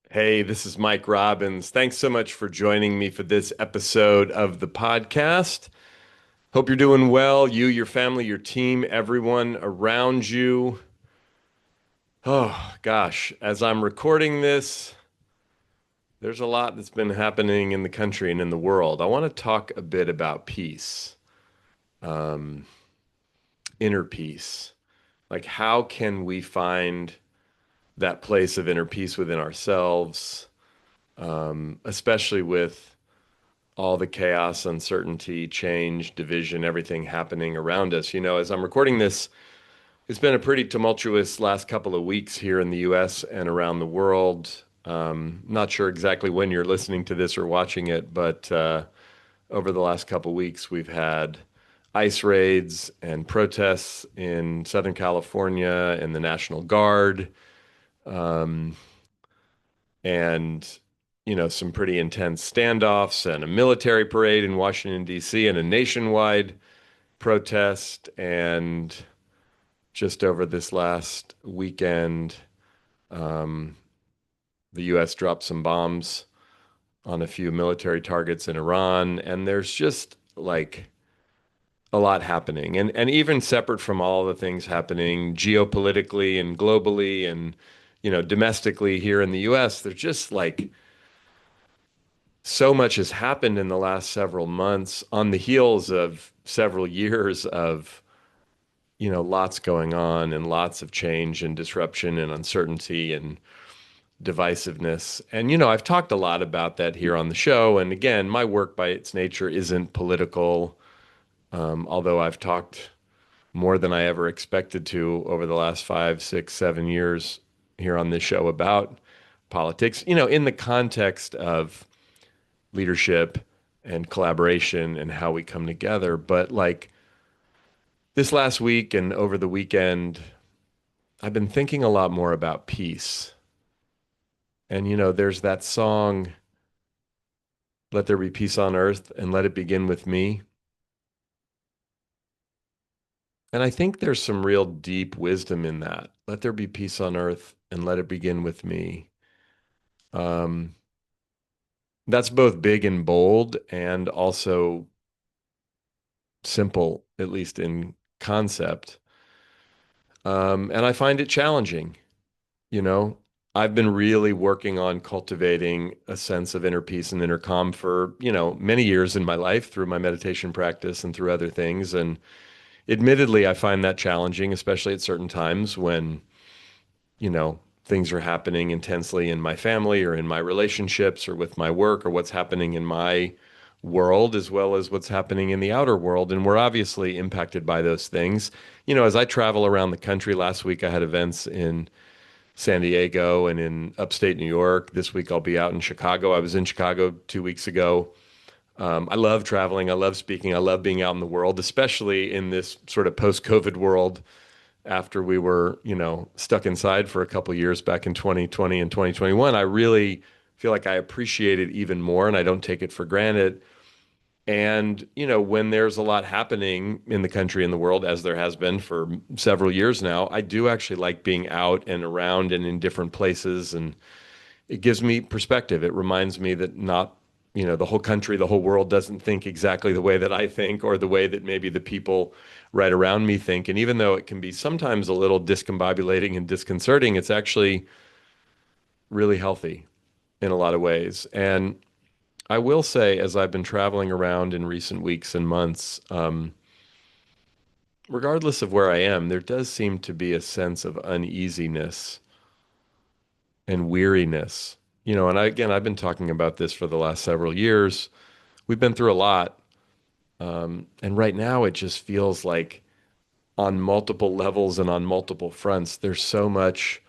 Hey, this is Mike Robbins. Thanks so much for joining me for this episode of the podcast. Hope you're doing well, you, your family, your team, everyone around you. Oh, gosh, as I'm recording this, there's a lot that's been happening in the country and in the world. I want to talk a bit about peace, um, inner peace. Like, how can we find that place of inner peace within ourselves, especially with all the chaos, uncertainty, change, division, everything happening around us. As I'm recording this, it's been a pretty tumultuous last couple of weeks here in the US and around the world. Not sure exactly when you're listening to this or watching it, but over the last couple of weeks, we've had ICE raids and protests in Southern California and the National Guard. Um, and some pretty intense standoffs and a military parade in Washington, D.C., and a nationwide protest. And just over this last weekend, um, the U.S. dropped some bombs on a few military targets in Iran. And there's just like a lot happening. And even separate from all the things happening geopolitically and globally and, domestically here in the U.S., there's just like so much has happened in the last several months on the heels of several years of, lots going on and lots of change and disruption and uncertainty and divisiveness. And, I've talked a lot about that here on the show. And again, my work by its nature isn't political, although I've talked more than I ever expected to over the last 5, 6, 7 years here on this show about politics, in the context of leadership and collaboration and how we come together. But like this last week and over the weekend, I've been thinking a lot more about peace. And there's that song, Let There Be Peace on Earth and Let It Begin with Me. And I think there's some real deep wisdom in that. Let there be peace on earth and let it begin with me. Um, that's both big and bold and also simple, at least in concept. And I find it challenging. You know, I've been really working on cultivating a sense of inner peace and inner calm for, many years in my life through my meditation practice and through other things. And admittedly, I find that challenging, especially at certain times when, things are happening intensely in my family or in my relationships or with my work or what's happening in my world as well as what's happening in the outer world. And we're obviously impacted by those things. As I travel around the country, last week I had events in San Diego and in upstate New York. This week I'll be out in Chicago. I was in Chicago 2 weeks ago. I love traveling. I love speaking. I love being out in the world, especially in this sort of post-COVID world after we were, stuck inside for a couple of years back in 2020 and 2021. I really feel like I appreciate it even more and I don't take it for granted. And, when there's a lot happening in the country and the world, as there has been for several years now, I do actually like being out and around and in different places. And it gives me perspective. It reminds me that not, the whole country, the whole world doesn't think exactly the way that I think or the way that maybe the people right around me think. And even though it can be sometimes a little discombobulating and disconcerting, it's actually really healthy in a lot of ways. And I will say, as I've been traveling around in recent weeks and months, regardless of where I am, there does seem to be a sense of uneasiness and weariness. And again, I've been talking about this for the last several years. We've been through a lot. And right now, it just feels like on multiple levels and on multiple fronts, there's so much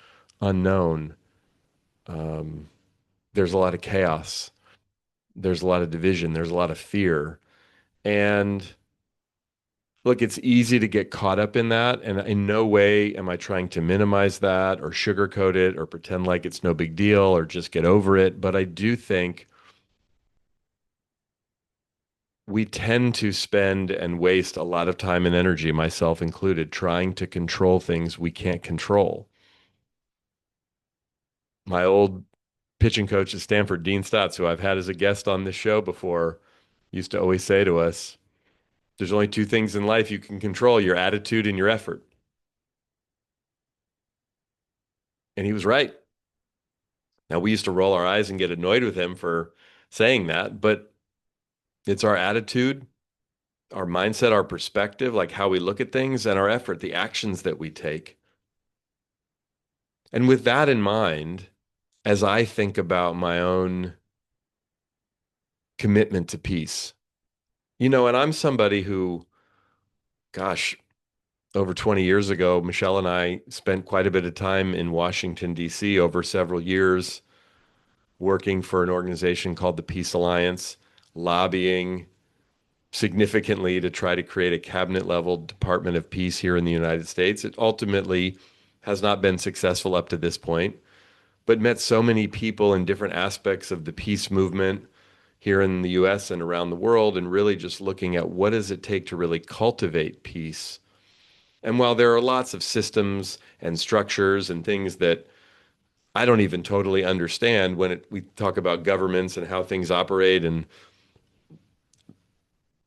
unknown. Um, there's a lot of chaos. There's a lot of division. There's a lot of fear. And look, it's easy to get caught up in that. And in no way am I trying to minimize that or sugarcoat it or pretend like it's no big deal or just get over it. But I do think we tend to spend and waste a lot of time and energy, myself included, trying to control things we can't control. My old pitching coach at Stanford, Dean Stotts, who I've had as a guest on this show before, used to always say to us, there's only two things in life you can control, your attitude and your effort. And he was right. Now, we used to roll our eyes and get annoyed with him for saying that, but it's our attitude, our mindset, our perspective, like how we look at things, and our effort, the actions that we take. And with that in mind, as I think about my own commitment to peace, and I'm somebody who, gosh, over 20 years ago, Michelle and I spent quite a bit of time in Washington, D.C. over several years working for an organization called the Peace Alliance, lobbying significantly to try to create a cabinet level Department of Peace here in the United States. It ultimately has not been successful up to this point, but met so many people in different aspects of the peace movement here in the US and around the world, and really just looking at what does it take to really cultivate peace. And while there are lots of systems and structures and things that I don't even totally understand when we talk about governments and how things operate and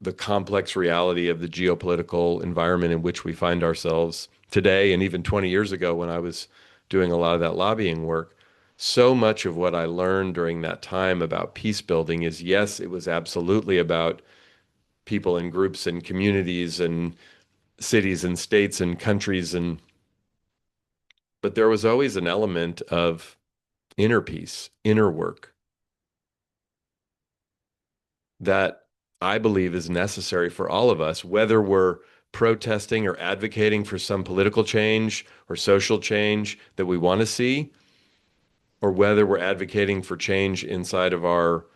the complex reality of the geopolitical environment in which we find ourselves today, and even 20 years ago when I was doing a lot of that lobbying work, so much of what I learned during that time about peace building is yes, it was absolutely about people and groups and communities and cities and states and countries, but there was always an element of inner peace, inner work that I believe is necessary for all of us, whether we're protesting or advocating for some political change or social change that we want to see, or whether we're advocating for change inside of our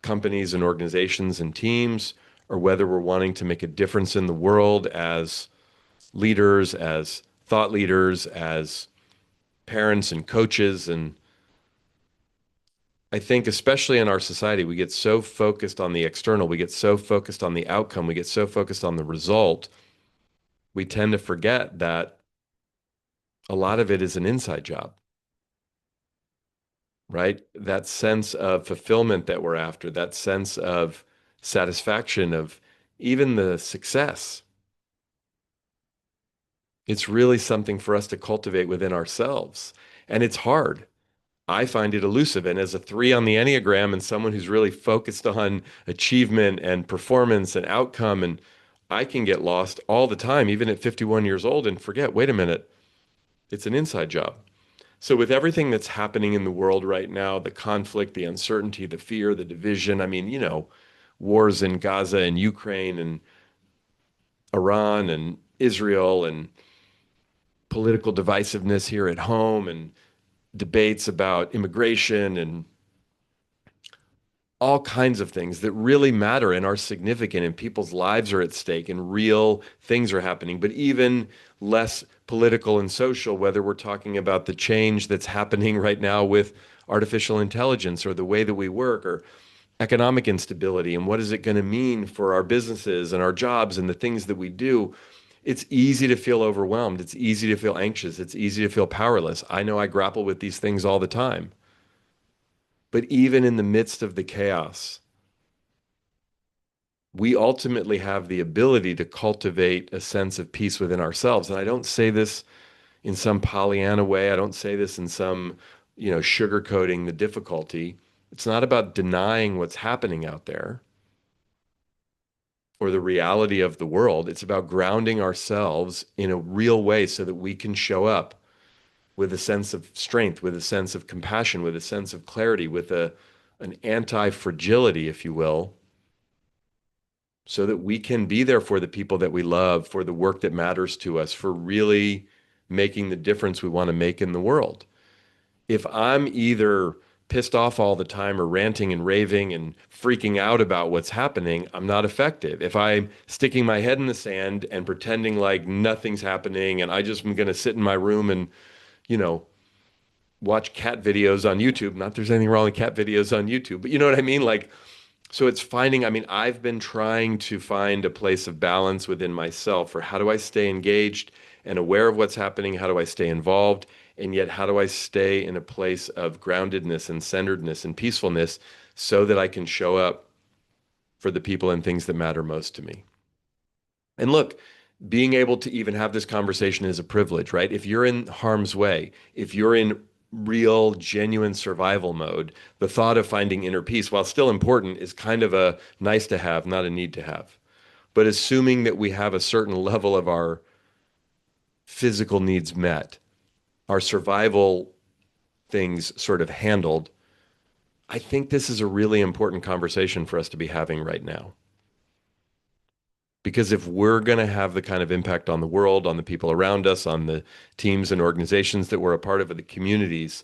companies and organizations and teams, or whether we're wanting to make a difference in the world as leaders, as thought leaders, as parents and coaches. And I think, especially in our society, we get so focused on the external, we get so focused on the outcome, we get so focused on the result, we tend to forget that a lot of it is an inside job, right? That sense of fulfillment that we're after, that sense of satisfaction, of even the success. It's really something for us to cultivate within ourselves. And it's hard. I find it elusive. And as a three on the Enneagram and someone who's really focused on achievement and performance and outcome, and I can get lost all the time, even at 51 years old, and forget, wait a minute, it's an inside job. So, with everything that's happening in the world right now, the conflict, the uncertainty, the fear, the division, I mean, wars in Gaza and Ukraine and Iran and Israel and political divisiveness here at home and debates about immigration and all kinds of things that really matter and are significant, and people's lives are at stake and real things are happening. But even less political and social, whether we're talking about the change that's happening right now with artificial intelligence or the way that we work or economic instability and what is it going to mean for our businesses and our jobs and the things that we do. It's easy to feel overwhelmed. It's easy to feel anxious. It's easy to feel powerless. I know I grapple with these things all the time. But even in the midst of the chaos, we ultimately have the ability to cultivate a sense of peace within ourselves. And I don't say this in some Pollyanna way. I don't say this in some, sugarcoating the difficulty. It's not about denying what's happening out there or the reality of the world. It's about grounding ourselves in a real way so that we can show up with a sense of strength, with a sense of compassion, with a sense of clarity, with an anti-fragility, if you will, so that we can be there for the people that we love, for the work that matters to us, for really making the difference we want to make in the world. If I'm either pissed off all the time or ranting and raving and freaking out about what's happening, I'm not effective. If I'm sticking my head in the sand and pretending like nothing's happening and I just am going to sit in my room and, you know, watch cat videos on YouTube, not there's anything wrong with cat videos on YouTube, but you know what I mean? Like, so it's finding, I mean, I've been trying to find a place of balance within myself for how do I stay engaged and aware of what's happening? How do I stay involved? And yet, how do I stay in a place of groundedness and centeredness and peacefulness so that I can show up for the people and things that matter most to me? And look, being able to even have this conversation is a privilege, right? If you're in harm's way, if you're in real, genuine survival mode, the thought of finding inner peace, while still important, is kind of a nice to have, not a need to have. But assuming that we have a certain level of our physical needs met, our survival things sort of handled, I think this is a really important conversation for us to be having right now. Because if we're going to have the kind of impact on the world, on the people around us, on the teams and organizations that we're a part of, the communities,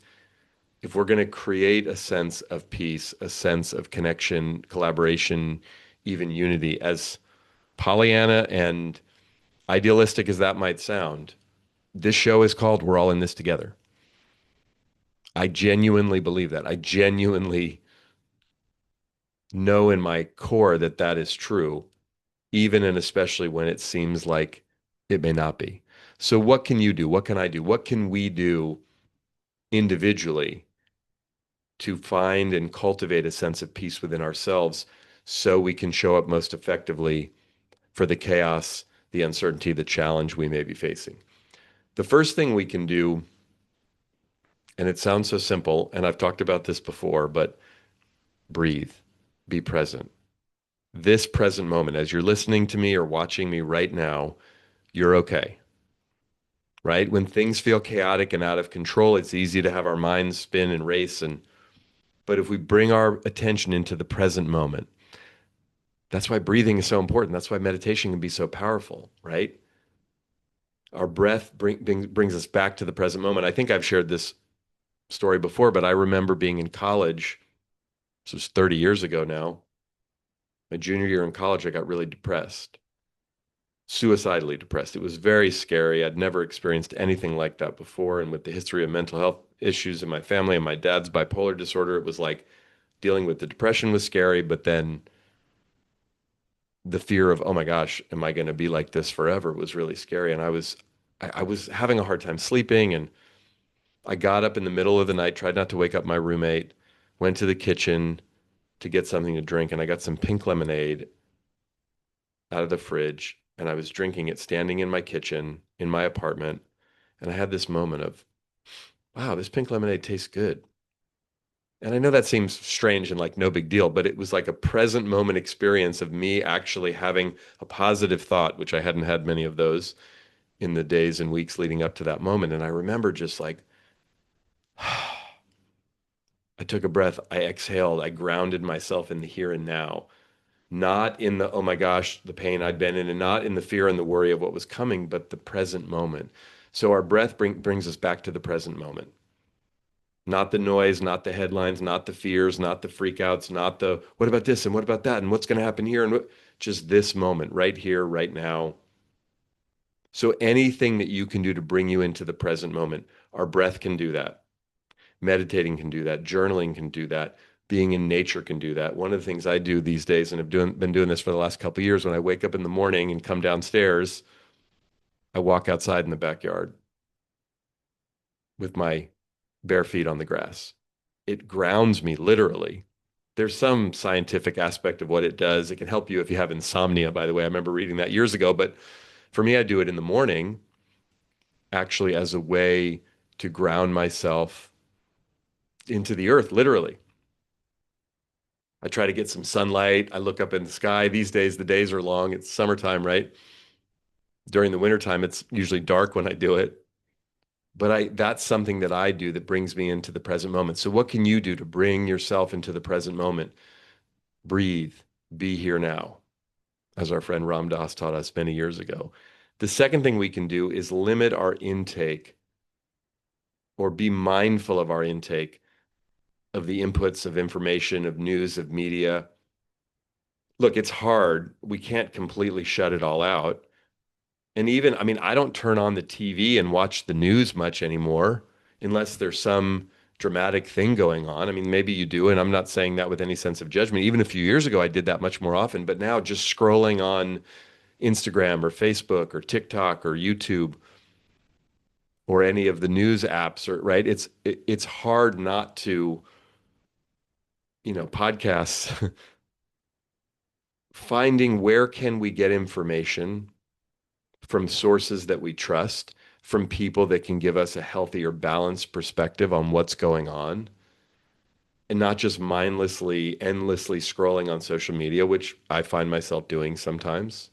if we're going to create a sense of peace, a sense of connection, collaboration, even unity, as Pollyanna and idealistic as that might sound, this show is called We're All in This Together. I genuinely believe that. I genuinely know in my core that that is true, even and especially when it seems like it may not be. So, what can you do? What can I do? What can we do individually to find and cultivate a sense of peace within ourselves so we can show up most effectively for the chaos, the uncertainty, the challenge we may be facing? The first thing we can do, and it sounds so simple, and I've talked about this before, but breathe, be present. This present moment, as you're listening to me or watching me right now, you're okay, right? When things feel chaotic and out of control, it's easy to have our minds spin and race. But if we bring our attention into the present moment, that's why breathing is so important. That's why meditation can be so powerful, right? Our breath brings us back to the present moment. I think I've shared this story before, but I remember being in college. This was 30 years ago now. My junior year in college, I got really depressed, suicidally depressed. It was very scary. I'd never experienced anything like that before. And with the history of mental health issues in my family and my dad's bipolar disorder, it was like dealing with the depression was scary, but then the fear of, oh my gosh, am I going to be like this forever was really scary. And I was having a hard time sleeping. And I got up in the middle of the night, tried not to wake up my roommate, went to the kitchen to get something to drink. And I got some pink lemonade out of the fridge and I was drinking it standing in my kitchen in my apartment. And I had this moment of, wow, this pink lemonade tastes good. And I know that seems strange and like no big deal, but it was like a present moment experience of me actually having a positive thought, which I hadn't had many of those in the days and weeks leading up to that moment. And I remember just like, I took a breath, I exhaled, I grounded myself in the here and now, not in the, oh my gosh, the pain I'd been in, and not in the fear and the worry of what was coming, but the present moment. So our breath brings us back to the present moment. Not the noise, not the headlines, not the fears, not the freakouts, not the what about this and what about that and what's going to happen here and what, just this moment right here, right now. So anything that you can do to bring you into the present moment, our breath can do that. Meditating can do that. Journaling can do that. Being in nature can do that. One of the things I do these days, and have been doing this for the last couple of years, when I wake up in the morning and come downstairs, I walk outside in the backyard with my bare feet on the grass. It grounds me literally. There's some scientific aspect of what it does. It can help you if you have insomnia, by the way. I remember reading that years ago. But for me, I do it in the morning, actually, as a way to ground myself into the earth, literally. I try to get some sunlight. I look up in the sky. These days, the days are long. It's summertime, right? During the wintertime, it's usually dark when I do it. But that's something that I do that brings me into the present moment. So what can you do to bring yourself into the present moment? Breathe, be here now, as our friend Ram Dass taught us many years ago. The second thing we can do is limit our intake or be mindful of our intake of the inputs of information, of news, of media. Look, it's hard. We can't completely shut it all out. And even, I mean, I don't turn on the TV and watch the news much anymore unless there's some dramatic thing going on. I mean, maybe you do, and I'm not saying that with any sense of judgment. Even a few years ago, I did that much more often, but now just scrolling on Instagram or Facebook or TikTok or YouTube, or any of the news apps, or right, it's hard not to, podcasts, finding where can we get information from sources that we trust, from people that can give us a healthier, balanced perspective on what's going on, and not just mindlessly, endlessly scrolling on social media, which I find myself doing sometimes.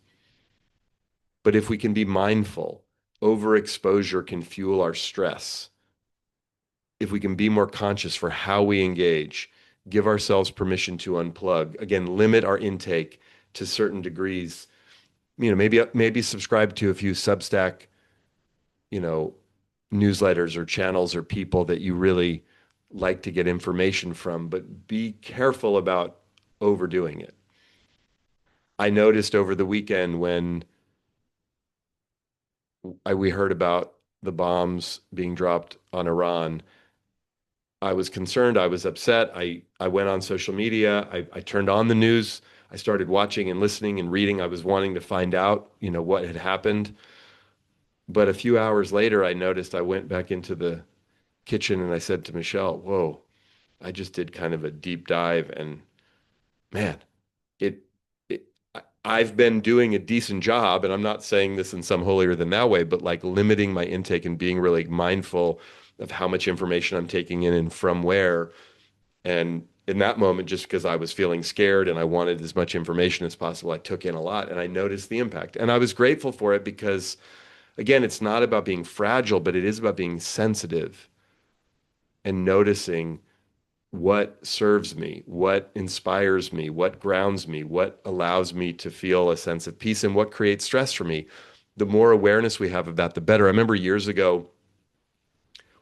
But if we can be mindful, overexposure can fuel our stress. If we can be more conscious for how we engage, give ourselves permission to unplug, again, limit our intake to certain degrees, maybe subscribe to a few Substack, you know, newsletters or channels or people that you really like to get information from, but be careful about overdoing it. I noticed over the weekend when we heard about the bombs being dropped on Iran, I was concerned. I was upset. I went on social media. I turned on the news. I started watching and listening and reading. I was wanting to find out, what had happened. But a few hours later, I noticed I went back into the kitchen and I said to Michelle, "Whoa, I just did kind of a deep dive, and man, it, it I've been doing a decent job, and I'm not saying this in some holier than thou way, but like limiting my intake and being really mindful of how much information I'm taking in and from where." And in that moment, just because I was feeling scared and I wanted as much information as possible, I took in a lot and I noticed the impact. And I was grateful for it because, again, it's not about being fragile, but it is about being sensitive and noticing what serves me, what inspires me, what grounds me, what allows me to feel a sense of peace, and what creates stress for me. The more awareness we have of that, the better. I remember years ago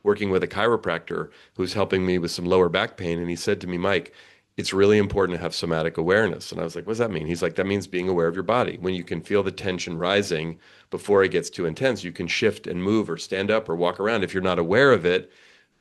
working with a chiropractor who's helping me with some lower back pain, and he said to me, "Mike, it's really important to have somatic awareness." And I was like, "What does that mean?" He's like, "That means being aware of your body. When you can feel the tension rising before it gets too intense, you can shift and move or stand up or walk around. If you're not aware of it,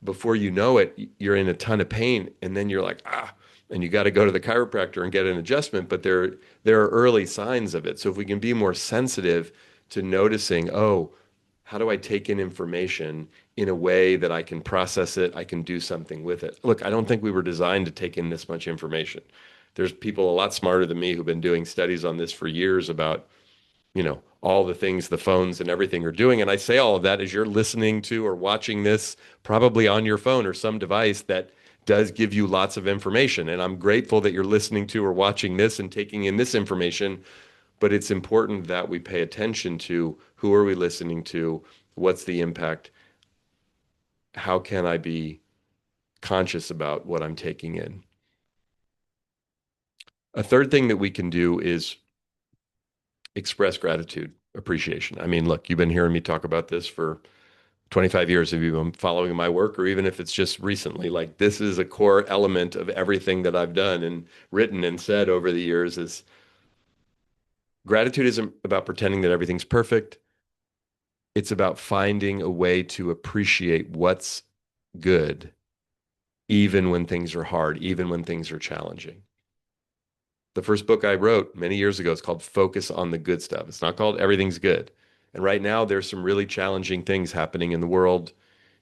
before you know it, you're in a ton of pain, and then you're like, ah, and you got to go to the chiropractor and get an adjustment." But there are early signs of it. So if we can be more sensitive to noticing, oh, how do I take in information in a way that I can process it, I can do something with it. Look, I don't think we were designed to take in this much information. There's people a lot smarter than me who've been doing studies on this for years about, all the things the phones and everything are doing. And I say all of that as you're listening to or watching this, probably on your phone or some device that does give you lots of information. And I'm grateful that you're listening to or watching this and taking in this information. But it's important that we pay attention to who are we listening to, what's the impact, how can I be conscious about what I'm taking in. A third thing that we can do is express gratitude, appreciation. I mean, look, you've been hearing me talk about this for 25 years if you've been following my work, or even if it's just recently. Like, this is a core element of everything that I've done and written and said over the years. Is gratitude isn't about pretending that everything's perfect. It's about finding a way to appreciate what's good, even when things are hard, even when things are challenging. The first book I wrote many years ago is called Focus on the Good Stuff. It's not called Everything's Good. And right now, there's some really challenging things happening in the world,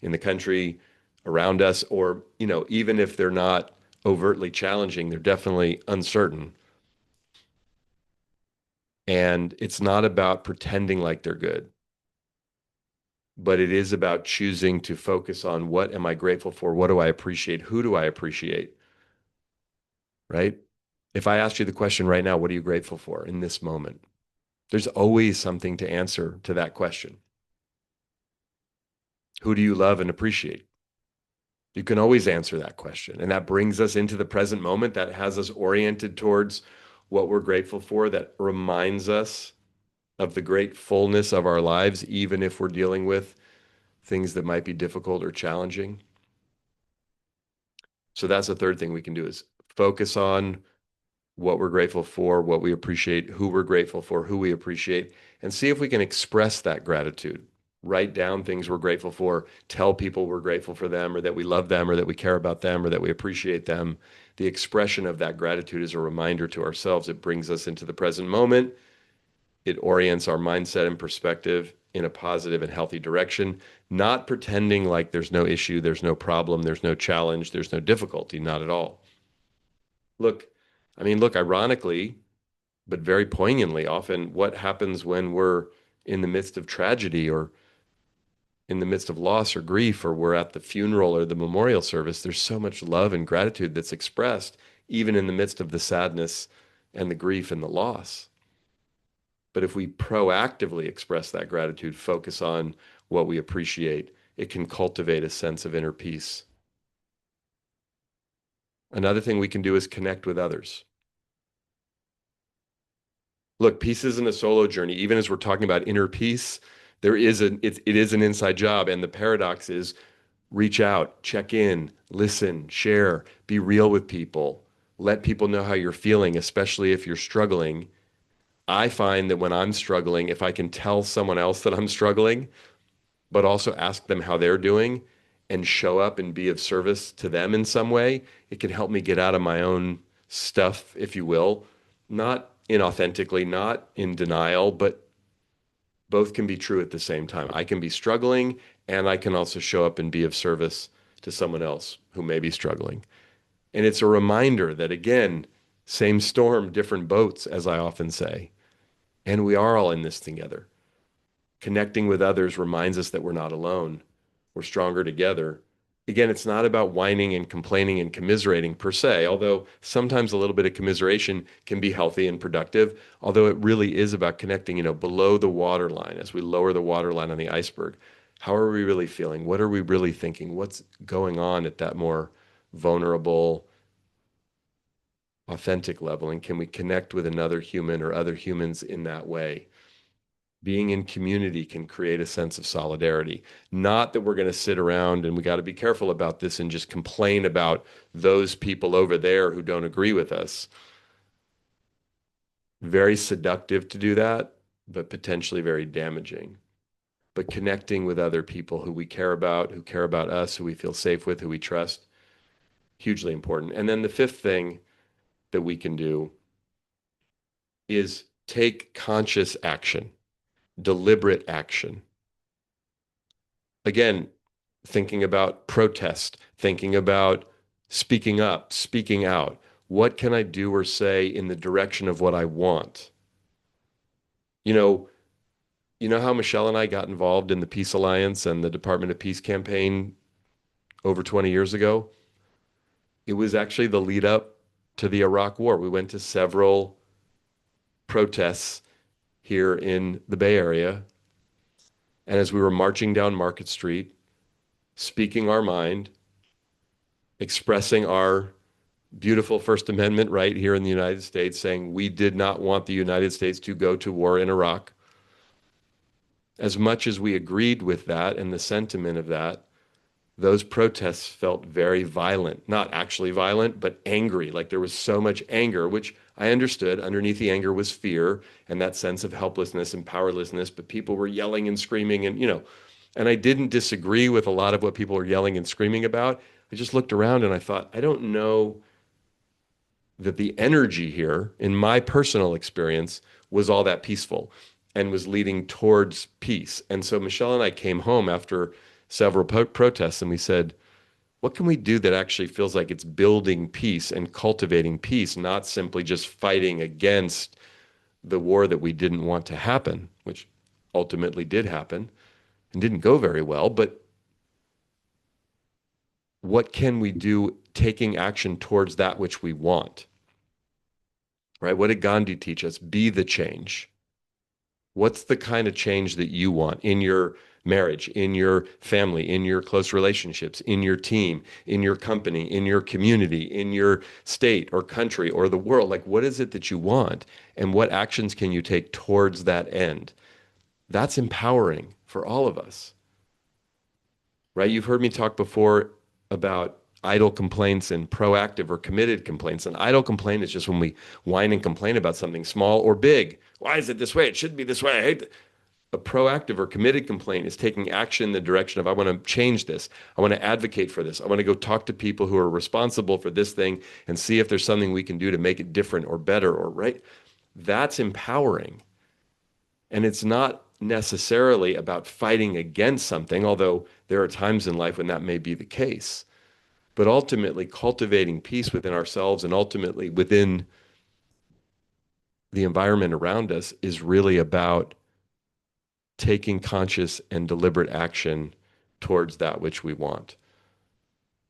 in the country, around us, or, even if they're not overtly challenging, they're definitely uncertain. And it's not about pretending like they're good, but it is about choosing to focus on what am I grateful for? What do I appreciate? Who do I appreciate? Right? If I asked you the question right now, what are you grateful for in this moment? There's always something to answer to that question. Who do you love and appreciate? You can always answer that question. And that brings us into the present moment. That has us oriented towards what we're grateful for. That reminds us of the great fullness of our lives, even if we're dealing with things that might be difficult or challenging. So that's the third thing we can do, is focus on what we're grateful for, what we appreciate, who we're grateful for, who we appreciate, and see if we can express that gratitude. Write down things we're grateful for, tell people we're grateful for them, or that we love them, or that we care about them, or that we appreciate them. The expression of that gratitude is a reminder to ourselves. It brings us into the present moment. It orients our mindset and perspective, in a positive and healthy direction, not pretending like there's no issue, there's no problem, there's no challenge, there's no difficulty, not at all. Look, look, ironically, but very poignantly, often what happens when we're in the midst of tragedy or in the midst of loss or grief, or we're at the funeral or the memorial service, there's so much love and gratitude that's expressed, even in the midst of the sadness and the grief and the loss. But if we proactively express that gratitude, focus on what we appreciate, it can cultivate a sense of inner peace. Another thing we can do is connect with others. Look, peace isn't a solo journey. Even as we're talking about inner peace, it is an inside job. And the paradox is reach out, check in, listen, share, be real with people, let people know how you're feeling, especially if you're struggling. I find that when I'm struggling, if I can tell someone else that I'm struggling, but also ask them how they're doing and show up and be of service to them in some way, it can help me get out of my own stuff, if you will, not inauthentically, not in denial, but both can be true at the same time. I can be struggling and I can also show up and be of service to someone else who may be struggling. And it's a reminder that, again, same storm, different boats, as I often say. And we are all in this together. Connecting with others reminds us that we're not alone. We're stronger together. Again, it's not about whining and complaining and commiserating per se, although sometimes a little bit of commiseration can be healthy and productive, although it really is about connecting, below the waterline as we lower the waterline on the iceberg. How are we really feeling? What are we really thinking? What's going on at that more vulnerable, authentic level? And can we connect with another human or other humans in that way? Being in community can create a sense of solidarity. Not that we're going to sit around, and we got to be careful about this, and just complain about those people over there who don't agree with us. Very seductive to do that, but potentially very damaging. But connecting with other people who we care about, who care about us, who we feel safe with, who we trust, hugely important. And then the fifth thing that we can do is take conscious action, deliberate action. Again, thinking about protest, thinking about speaking up, speaking out. What can I do or say in the direction of what I want? You know, you know how Michelle and I got involved in the Peace Alliance and the Department of Peace campaign over 20 years ago? It was actually the lead up to the Iraq War. We went to several protests here in the Bay Area. And as we were marching down Market Street, speaking our mind, expressing our beautiful First Amendment right here in the United States, saying we did not want the United States to go to war in Iraq. As much as we agreed with that and the sentiment of that, those protests felt very violent. Not actually violent, but angry. Like there was so much anger, which I understood. Underneath the anger was fear and that sense of helplessness and powerlessness, but people were yelling and screaming and I didn't disagree with a lot of what people were yelling and screaming about. I just looked around and I thought, I don't know that the energy here, in my personal experience, was all that peaceful and was leading towards peace. And so Michelle and I came home after several protests and we said, what can we do that actually feels like it's building peace and cultivating peace, not simply just fighting against the war that we didn't want to happen, which ultimately did happen and didn't go very well. But what can we do taking action towards that which we want? Right? What did Gandhi teach us? Be the change. What's the kind of change that you want in your marriage, in your family, in your close relationships, in your team, in your company, in your community, in your state or country or the world? Like, what is it that you want? And what actions can you take towards that end? That's empowering for all of us, right? You've heard me talk before about idle complaints and proactive or committed complaints. An idle complaint is just when we whine and complain about something small or big. Why is it this way? It shouldn't be this way. I hate it. A proactive or committed complaint is taking action in the direction of, I want to change this. I want to advocate for this. I want to go talk to people who are responsible for this thing and see if there's something we can do to make it different or better or right. That's empowering. And it's not necessarily about fighting against something, although there are times in life when that may be the case. But ultimately, cultivating peace within ourselves and ultimately within the environment around us is really about taking conscious and deliberate action towards that which we want.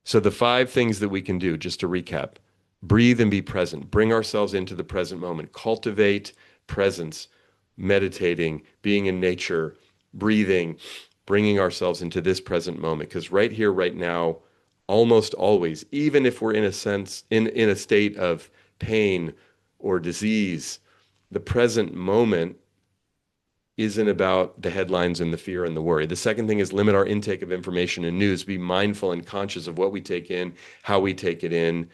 So, the five things that we can do, just to recap: breathe and be present, bring ourselves into the present moment, cultivate presence, meditating, being in nature, breathing, bringing ourselves into this present moment. Because right here, right now, almost always, even if we're in a sense, in a state of pain or disease, the present moment isn't about the headlines and the fear and the worry. The second thing is limit our intake of information and news. Be mindful and conscious of what we take in, how we take it in.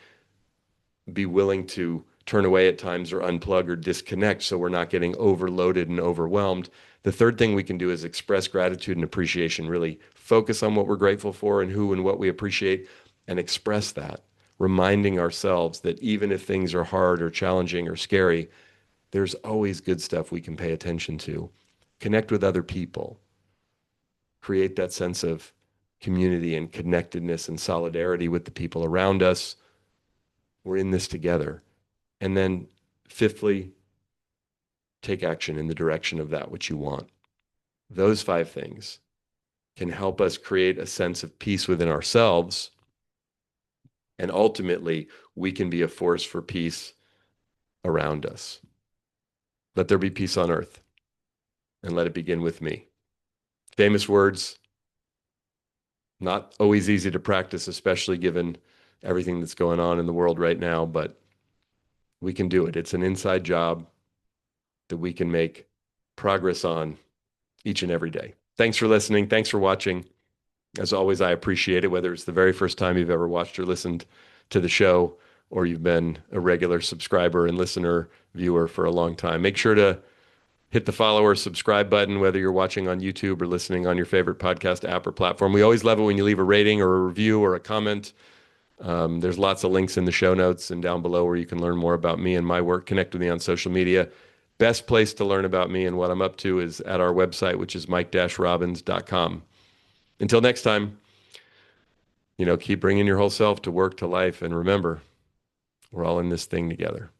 Be willing to turn away at times or unplug or disconnect so we're not getting overloaded and overwhelmed. The third thing we can do is express gratitude and appreciation. Really focus on what we're grateful for and who and what we appreciate and express that, reminding ourselves that even if things are hard or challenging or scary, there's always good stuff we can pay attention to. Connect with other people, create that sense of community and connectedness and solidarity with the people around us. We're in this together. And then, fifthly, take action in the direction of that which you want. Those five things can help us create a sense of peace within ourselves. And ultimately, we can be a force for peace around us. Let there be peace on earth, and let it begin with me. Famous words, not always easy to practice, especially given everything that's going on in the world right now, but we can do it. It's an inside job that we can make progress on each and every day. Thanks for listening. Thanks for watching. As always, I appreciate it, whether it's the very first time you've ever watched or listened to the show, or you've been a regular subscriber and listener, viewer for a long time. Make sure to hit the follow or subscribe button, whether you're watching on YouTube or listening on your favorite podcast app or platform. We always love it when you leave a rating or a review or a comment. There's lots of links in the show notes and down below where you can learn more about me and my work. Connect with me on social media. Best place to learn about me and what I'm up to is at our website, which is mike-robbins.com. Until next time, keep bringing your whole self to work, to life, and remember, we're all in this thing together.